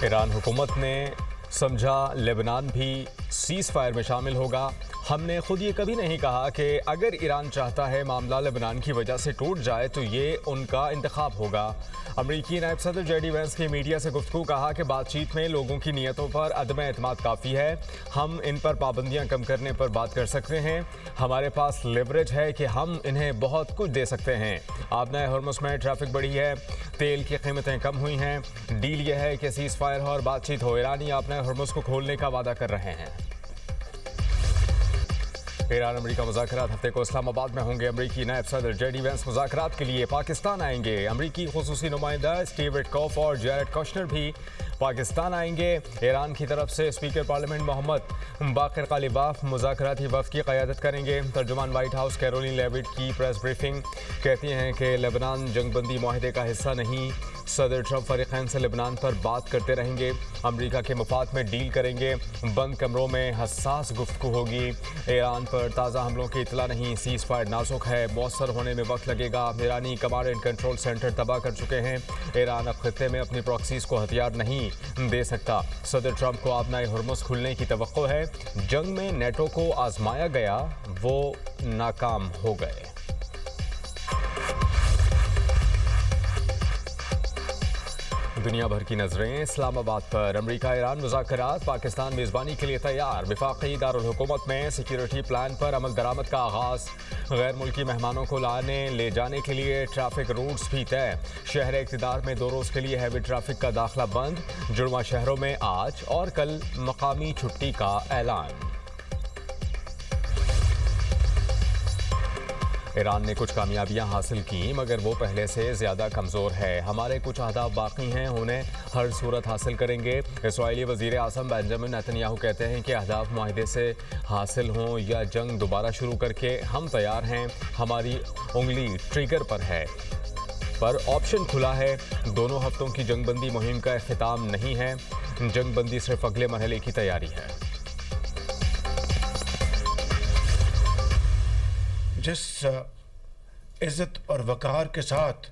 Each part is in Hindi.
ईरान हुकूमत ने समझा लेबनान भी सीज़ फायर में शामिल होगा। हमने खुद ये कभी नहीं कहा कि अगर ईरान चाहता है मामला लेबनान की वजह से टूट जाए तो ये उनका इंतखाब होगा। अमरीकी नायब सदर जेडी वेंस ने मीडिया से गुफ्तगू कहा कि बातचीत में लोगों की नीयतों पर अदम एतमाद काफ़ी है। हम इन पर पाबंदियां कम करने पर बात कर सकते हैं। हमारे पास लेवरेज है कि हम इन्हें बहुत कुछ दे सकते हैं। आबनाए हॉर्मुज़ में ट्रैफिक बढ़ी है, तेल की कीमतें कम हुई हैं। डील यह है कि सीज़ फायर हो और बातचीत हो। ईरानी आबनाए हॉर्मुज़ को खोलने का वादा कर रहे हैं। ईरान अमरीका मुज़ाकरात हफ्ते को इस्लामाबाद में होंगे। अमरीकी नायब सदर जेडी वेंस मुज़ाकरात के लिए पाकिस्तान आएंगे। अमरीकी खुसूसी नुमाइंदा स्टीव विटकॉफ और जैरेड कुशनर भी पाकिस्तान आएंगे। ईरान की तरफ से स्पीकर पार्लियामेंट मोहम्मद बाकर कालिबाफ मुज़ाकराती वफ़द की क़यादत करेंगे। तर्जुमान वाइट हाउस कैरोलिन लेविट की प्रेस ब्रीफिंग कहती हैं कि लेबनान जंगबंदी माहिदे का हिस्सा नहीं। सदर ट्रंप फरीक़ैन से लेबनान पर बात करते रहेंगे। अमरीका के मफाद में डील करेंगे। बंद कमरों में हसास गुफ्तगू होगी। ईरान पर ताज़ा हमलों की इतला नहीं। सीज़ फायर नाजुक है, मौसर होने में वक्त लगेगा। ईरानी कमांड एंड कंट्रोल सेंटर तबाह कर चुके हैं। ईरान अब खत्ते में अपनी प्रॉक्सीज को हथियार नहीं दे सकता। सदर ट्रंप को आबनाए हॉर्मुज़ खुलने की तवक्को है। जंग में नेटो को आजमाया गया, वो नाकाम हो गए। दुनिया भर की नजरें इस्लामाबाद पर। अमरीका ईरान मुज़ाकरात, पाकिस्तान मेज़बानी के लिए तैयार। वफाक़ी दारुल हुकूमत में सिक्योरिटी प्लान पर अमल दरामद का आगाज़। गैर मुल्की मेहमानों को लाने ले जाने के लिए ट्रैफिक रूट्स भी तय। शहर इक़्तिदार में 2 रोज़ के लिए हैवी ट्रैफिक का दाखिला बंद। जुड़वा शहरों में आज और कल मकामी छुट्टी का ऐलान। ईरान ने कुछ कामयाबियां हासिल की, मगर वो पहले से ज़्यादा कमज़ोर है। हमारे कुछ अहदाफ बाकी हैं, उन्हें हर सूरत हासिल करेंगे। इस्राईली वज़ीर आज़म बेंजामिन नेतन्याहू कहते हैं कि अहदाफ माहिदे से हासिल हों या जंग दोबारा शुरू करके हम तैयार हैं। हमारी उंगली ट्रिगर पर है, पर ऑप्शन खुला है। दोनों हफ्तों की जंगबंदी मुहिम का इख्तिताम नहीं है। जंगबंदी सिर्फ अगले मरहले की तैयारी है। जिस इज़्ज़त और वक़ार के साथ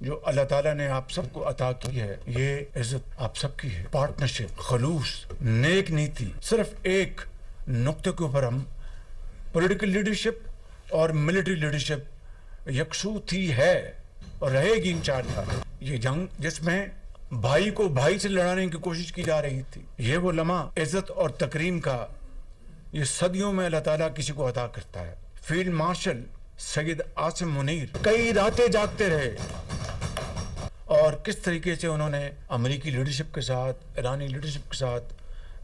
जो अल्लाह ताला ने आप सबको अता की है, ये इज़्ज़त आप सबकी है। पार्टनरशिप, खलूस, नेक नीति, सिर्फ एक नुक्ते के ऊपर हम पॉलिटिकल लीडरशिप और मिलिट्री लीडरशिप यकसू थी, है और रहेगी इंशाअल्लाह। ये जंग जिसमें भाई को भाई से लड़ाने की कोशिश की जा रही थी, ये वो लम्हा इज़्ज़त और तकरीम का ये सदियों में अल्लाह ताला किसी को अता करता है। फील्ड मार्शल सैयद आसिम मुनीर कई रातें जागते रहे और किस तरीके से उन्होंने अमेरिकी लीडरशिप के साथ, ईरानी लीडरशिप के साथ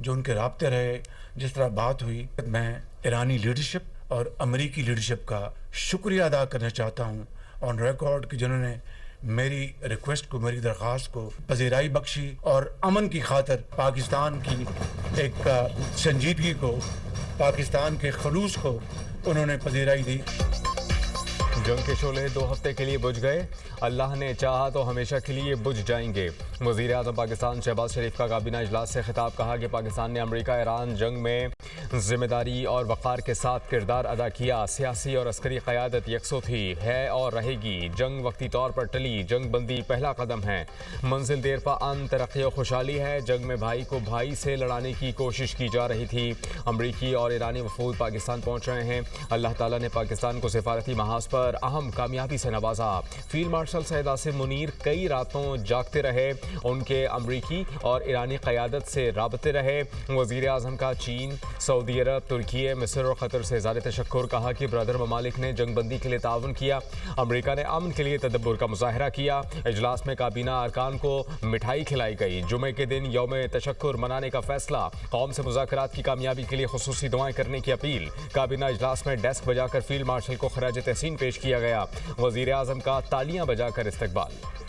जो उनके राब्ते रहे, जिस तरह बात हुई, मैं ईरानी लीडरशिप और अमेरिकी लीडरशिप का शुक्रिया अदा करना चाहता हूँ ऑन रिकॉर्ड कि जिन्होंने मेरी रिक्वेस्ट को, मेरी दरख्वास्त को पजीराई बख्शी और अमन की खातर पाकिस्तान की एक संजीदगी को, पाकिस्तान के खलूस को उन्होंने पजीराई दी। जंग के शोले 2 हफ्ते के लिए बुझ गए। अल्लाह ने चाहा तो हमेशा के लिए बुझ जाएंगे। वज़ीर आज़म पाकिस्तान शहबाज शरीफ का काबीना इजलास से खिताब। कहा कि पाकिस्तान ने अमरीका ईरान जंग में जिम्मेदारी और वक़ार के साथ किरदार अदा किया। सियासी और अस्करी क़यादत यकसों थी, है और रहेगी। जंग वक्ती तौर पर टली। जंग बंदी पहला कदम है। मंजिल देर पा अन तरक्की और खुशहाली है। जंग में भाई को भाई से लड़ाने की कोशिश की जा रही थी। अमरीकी और ईरानी वफूद पाकिस्तान पहुँच रहे हैं। अल्लाह ताला ने पाकिस्तान को सिफारती महाज पर अहम कामयाबी से नवाजा। फील्ड मार्शल सैयद आसिम मुनीर कई रातों जागते रहे। उनके अमरीकी और ईरानी क़यादत से राबते रहे। वज़ीर आज़म का चीन, सऊदी अरब, तुर्की, मिस्र और क़तर से ज़ाहिर तशक्कुर। कहा कि ब्रदर ममालिक ने जंगबंदी के लिए ताउन किया। अमरीका ने अमन के लिए तदब्बुर का मुज़ाहरा किया। इजलास में काबीना अरकान को मिठाई खिलाई गई। जुमे के दिन यौम तशक्कुर मनाने का फैसला। कौम से मुज़ाकरात की कामयाबी के लिए खुसूसी दुआएं करने की अपील। काबीना इजलास में डेस्क बजाकर फील्ड मार्शल को खराज तहसीन पेश किया गया। वज़ीर आज़म का तालियां बजाकर इस्तकबाल।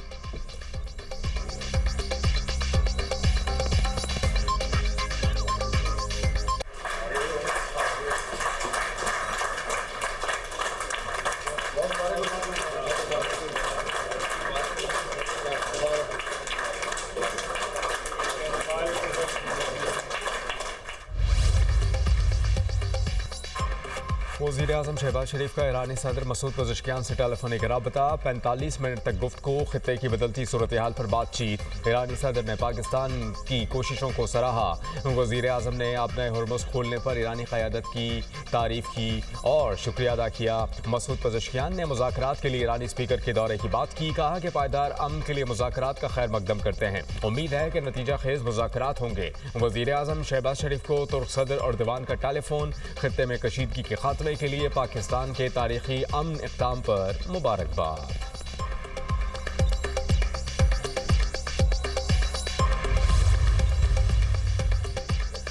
वज़ीर आज़म शहबाज शरीफ का ईरानी सदर मसूद पज़ेश्कियान से टेलीफोनिक रब्ता। 45 मिनट तक गुफ्तगू, खित्ते की बदलती सूरत हाल पर बातचीत। ईरानी सदर ने पाकिस्तान की कोशिशों को सराहा। वज़ीर आज़म ने अपने हुर्मुज़ खोलने पर ईरानी क़यादत की तारीफ़ की और शुक्रिया अदा किया। मसूद पज़ेश्कियान ने मुज़ाकरात के लिए ईरानी स्पीकर के दौरे की बात की। कहा कि पायदार अमन के लिए मुज़ाकरात का खैर मकदम करते हैं। उम्मीद है कि नतीजा खेज मुज़ाकरात होंगे। वज़ीर आज़म शहबाज शरीफ को तुर्क सदर अर्दवान का टेलीफोन। खित्ते में कशीदगी के खात्मे के लिए पाकिस्तान के तारीखी अमन इक़दाम पर मुबारकबाद।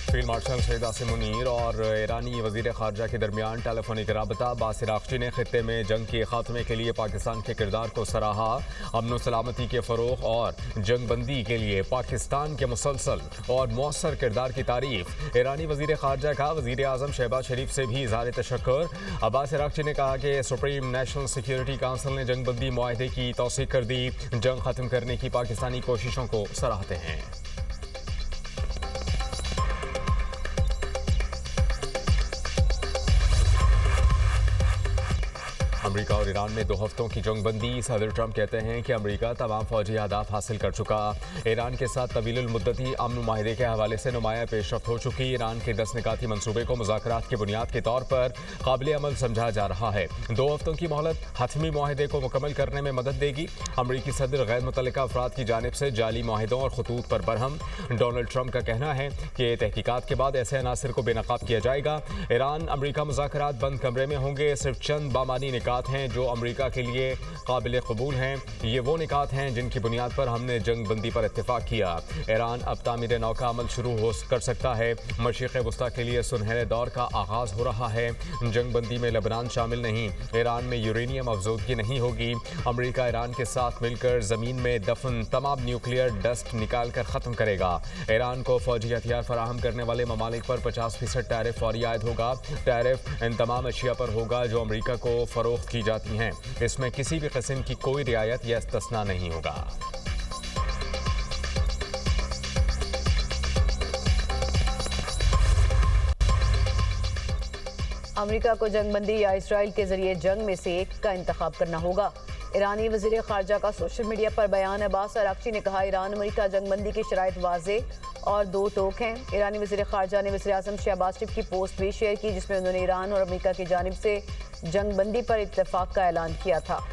फील्ड मार्शल सैयद आसिम मुनीर और ईरानी वज़ीर ख़ारजा के दरमियान टेलीफोनिक रब्ता। बासिर आख्ची ने खित्ते में जंग के खात्मे के लिए पाकिस्तान के किरदार को सराहा। अमन सलामती के फ़रोग़ और जंग बंदी के लिए पाकिस्तान के मुसलसल और मौसर किरदार की तारीफ़। ईरानी वज़ीर ख़ारजा का वज़ीर आज़म शहबाज शरीफ से भी इज़हार तशक्कुर। बासिर आख्ची ने कहा कि सुप्रीम नेशनल सिक्योरिटी काउंसिल ने जंग बंदी मुआहदे की तौसीक़ कर दी। जंग ख़त्म करने की पाकिस्तानी कोशिशों को सराहते हैं। अमेरिका और ईरान में 2 हफ्तों की जंगबंदी। सदर ट्रंप कहते हैं कि अमेरिका तमाम फौजी अहदाफ हासिल कर चुका। ईरान के साथ तवील मुद्दती अमन माहिदे के हवाले से नुमाया पेशरफ्त हो चुकी। ईरान के 10 निकाती मनसूबे को मुज़ाकरात की बुनियाद के तौर पर काबिल अमल समझा जा रहा है। 2 हफ्तों की मोहलत हतमी माहिदे को मुकम्मल करने में मदद देगी। अमरीकी सदर गैर मुतल्लिका अफराद की जानिब से जाली माहिदों और खतूत पर बरहम। डोनाल्ड ट्रंप का कहना है कि तहकीकात के बाद ऐसे अनासर को बेनकाब किया जाएगा। ईरान अमरीका मुज़ाकरात बंद कमरे में होंगे। सिर्फ चंद बामानी निकात हैं जो अमेरिका के लिए काबिल कबूल हैं। ये वो निकात हैं जिनकी बुनियाद पर हमने जंग बंदी पर इत्तेफाक किया। ईरान अब तामीर नौ का अमल शुरू कर सकता है। मशरिक़ वस्ता के लिए सुनहरे दौर का आगाज़ हो रहा है। जंग बंदी में लेबनान शामिल नहीं। ईरान में यूरेनियम अफजोदगी नहीं होगी। अमेरिका ईरान के साथ मिलकर ज़मीन में दफन तमाम न्यूक्लियर डस्ट निकाल कर ख़त्म करेगा। ईरान को फौजी हथियार फराहम करने वाले ममालिक पर 50% टैरिफ फौरी आयद होगा। टैरिफ इन तमाम अशिया पर होगा जो अमेरिका को फ़रोख्त की जाती हैं। इसमें किसी भी किस्म की कोई रियायत या इस्तिस्ना नहीं होगा। अमेरिका को जंगबंदी या इसराइल के जरिए जंग में से एक का इंतखाब करना होगा। ईरानी वज़ीर ख़ारजा का सोशल मीडिया पर बयान। अब्बास अराग़ची ने कहा इरान अमेरिका जंगबंदी की शराइत वाज़े और 2 टोक हैं। ईरानी वज़ीर ख़ारजा ने वज़ीर आज़म शहबाज शरीफ की पोस्ट भी शेयर की जिसमें उन्होंने ईरान और अमेरिका की जानिब से जंगबंदी पर इत्तेफाक का ऐलान किया था।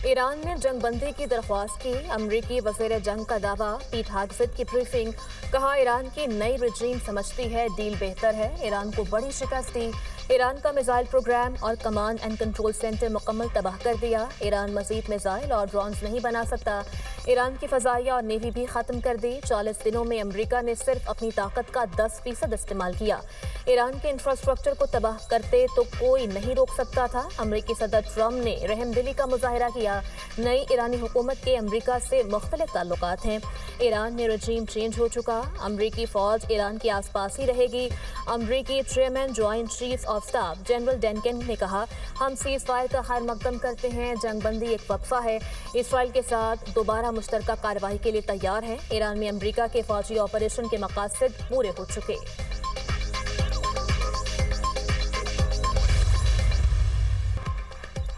ईरान ने जंगबंदी की दरख्वास्त की। अमरीकी वज़ीर जंग का दावा। पीट हेगसेथ की ब्रीफिंग। कहा ईरान की नई रजीम समझती है डील बेहतर है। ईरान को बड़ी शिकस्त दी। ईरान का मिसाइल प्रोग्राम और कमांड एंड कंट्रोल सेंटर मुकम्मल तबाह कर दिया। ईरान मजीद मिसाइल और ड्रोन्स नहीं बना सकता। ईरान की फ़ज़ाइया और नेवी भी ख़त्म कर दी। 40 दिनों में अमरीका ने सिर्फ अपनी ताकत का 10% इस्तेमाल किया। ईरान के इंफ्रास्ट्रक्चर को तबाह करते तो कोई नहीं रोक सकता था। अमरीकी सदर ट्रंप ने रहमदिली का मुजाहरा किया। नई ईरानी हुकूमत के अमरीका से मुख्तलिफ ताल्लुकात हैं। ईरान में रजीम चेंज हो चुका। अमरीकी फ़ौज ईरान के आस पास ही रहेगी। अमरीकी chairman joint chiefs of staff general डेनकन ने कहा हम सीज़ फायर का खैर मकदम करते हैं। जंगबंदी एक वक्फा है। इसराइल के साथ दोबारा मुश्तरका कार्रवाई के लिए तैयार हैं। ईरान में अमरीका के फौजी ऑपरेशन के मकासद पूरे हो चुके।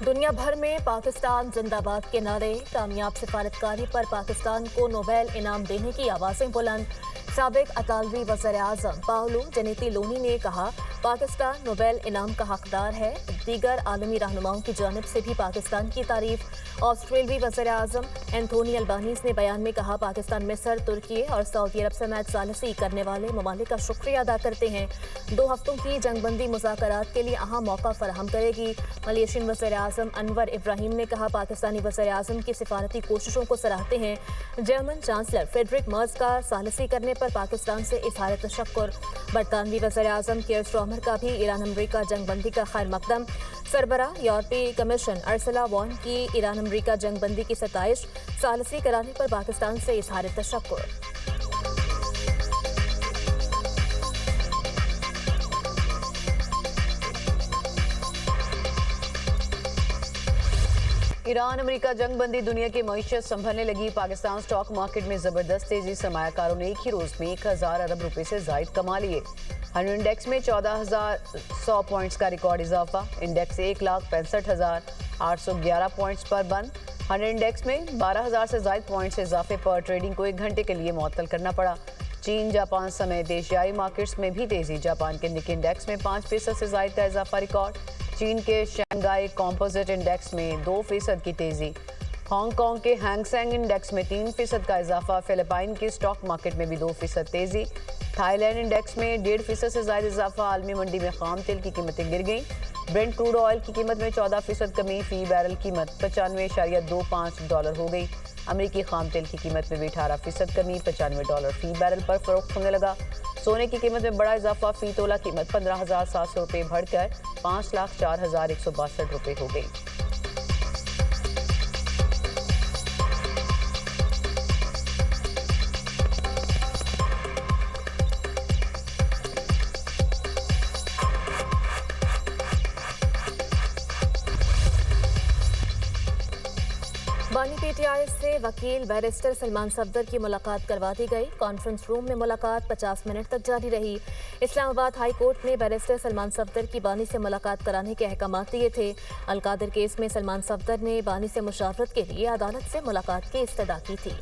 दुनिया भर में पाकिस्तान जिंदाबाद के नारे। कामयाब सिफारतकारी पर पाकिस्तान को नोबेल इनाम देने की आवाज़ें बुलंद। साबिक अतालवी वज़ीर आज़म पाओलो जेनेतिलोनी ने कहा पाकिस्तान नोबेल इनाम का हकदार है। दीगर आलमी रहनुमाओं की जानिब से भी पाकिस्तान की तारीफ। ऑस्ट्रेलवी वज़ीर आज़म एंथोनी अल्बानीज़ ने बयान में कहा पाकिस्तान मिस्र, तुर्की और सऊदी अरब समेत सालिसी करने वाले ममालिक का शुक्रिया अदा करते हैं। 2 हफ्तों की जंगबंदी मुज़ाकरात के लिए अहम मौका फराहम करेगी। मलेशियन वज़ीर आज़म अनवर इब्राहिम ने कहा पाकिस्तानी वज़ीर आज़म की सिफारती कोशिशों को सराहते हैं। जर्मन चांसलर फ्रेडरिक मर्ज का सालिसी करने पर पाकिस्तान से इज़हार तशक्कुर। बरतानवी वज़ीर आज़म कियर स्टारमर का भी ईरान अमरीका जंगबंदी का खैर मकदम। सरबराह यूरोपीय कमीशन अर्सला वॉन की ईरान अमरीका जंगबंदी की सताइश। सालिसी कराने पर पाकिस्तान से इज़हार तशक्कुर। ईरान अमेरिका जंग बंदी दुनिया की मईशत संभलने लगी। पाकिस्तान स्टॉक मार्केट में जबरदस्त तेजी। सरमायाकारों ने एक ही रोज में 1000 अरब रुपए से जायद कमा लिए। 100 इंडेक्स में 14,100 पॉइंट्स का रिकॉर्ड इजाफा। इंडेक्स 1,65,811 पॉइंट्स पर बंद। 100 इंडेक्स में 12,000 से जायद पॉइंट्स से इजाफे पर ट्रेडिंग को 1 घंटे के लिए मुअत्तल करना पड़ा। चीन, जापान समेत एशियाई मार्केट्स में भी तेजी। जापान के निकी इंडेक्स में 5% से जायद का इजाफा रिकॉर्ड। चीन के शंघाई कॉम्पोजिट इंडेक्स में 2% की तेजी। हांगकांग के हैंगसेंग इंडेक्स में 3% का इजाफा। फिलिपाइन के स्टॉक मार्केट में भी 2% तेजी। थाईलैंड इंडेक्स में 1.5% से ज्यादा इजाफा। आलमी मंडी में खाम तेल की कीमतें गिर गईं। ब्रेंट क्रूड ऑयल की कीमत में 14% कमी। फी बैरल कीमत $95.25 हो गई। अमेरिकी खाम तेल की कीमत में भी 18% कमी। $95 फी बैरल पर फरोख्त होने लगा। सोने की कीमत में बड़ा इजाफा। फी तोला कीमत 15,700 रुपये बढ़कर 5,04,162 रुपये हो गई। बानी पीटीआई से वकील बैरिस्टर सलमान सफदर की मुलाकात करवा दी गई। कॉन्फ्रेंस रूम में मुलाकात 50 मिनट तक जारी रही। इस्लामाबाद हाई कोर्ट ने बैरिस्टर सलमान सफदर की बानी से मुलाकात कराने के अहकाम दिए थे। अलकादर केस में सलमान सफदर ने बानी से मुशावरत के लिए अदालत से मुलाकात की इस्तदा की थी।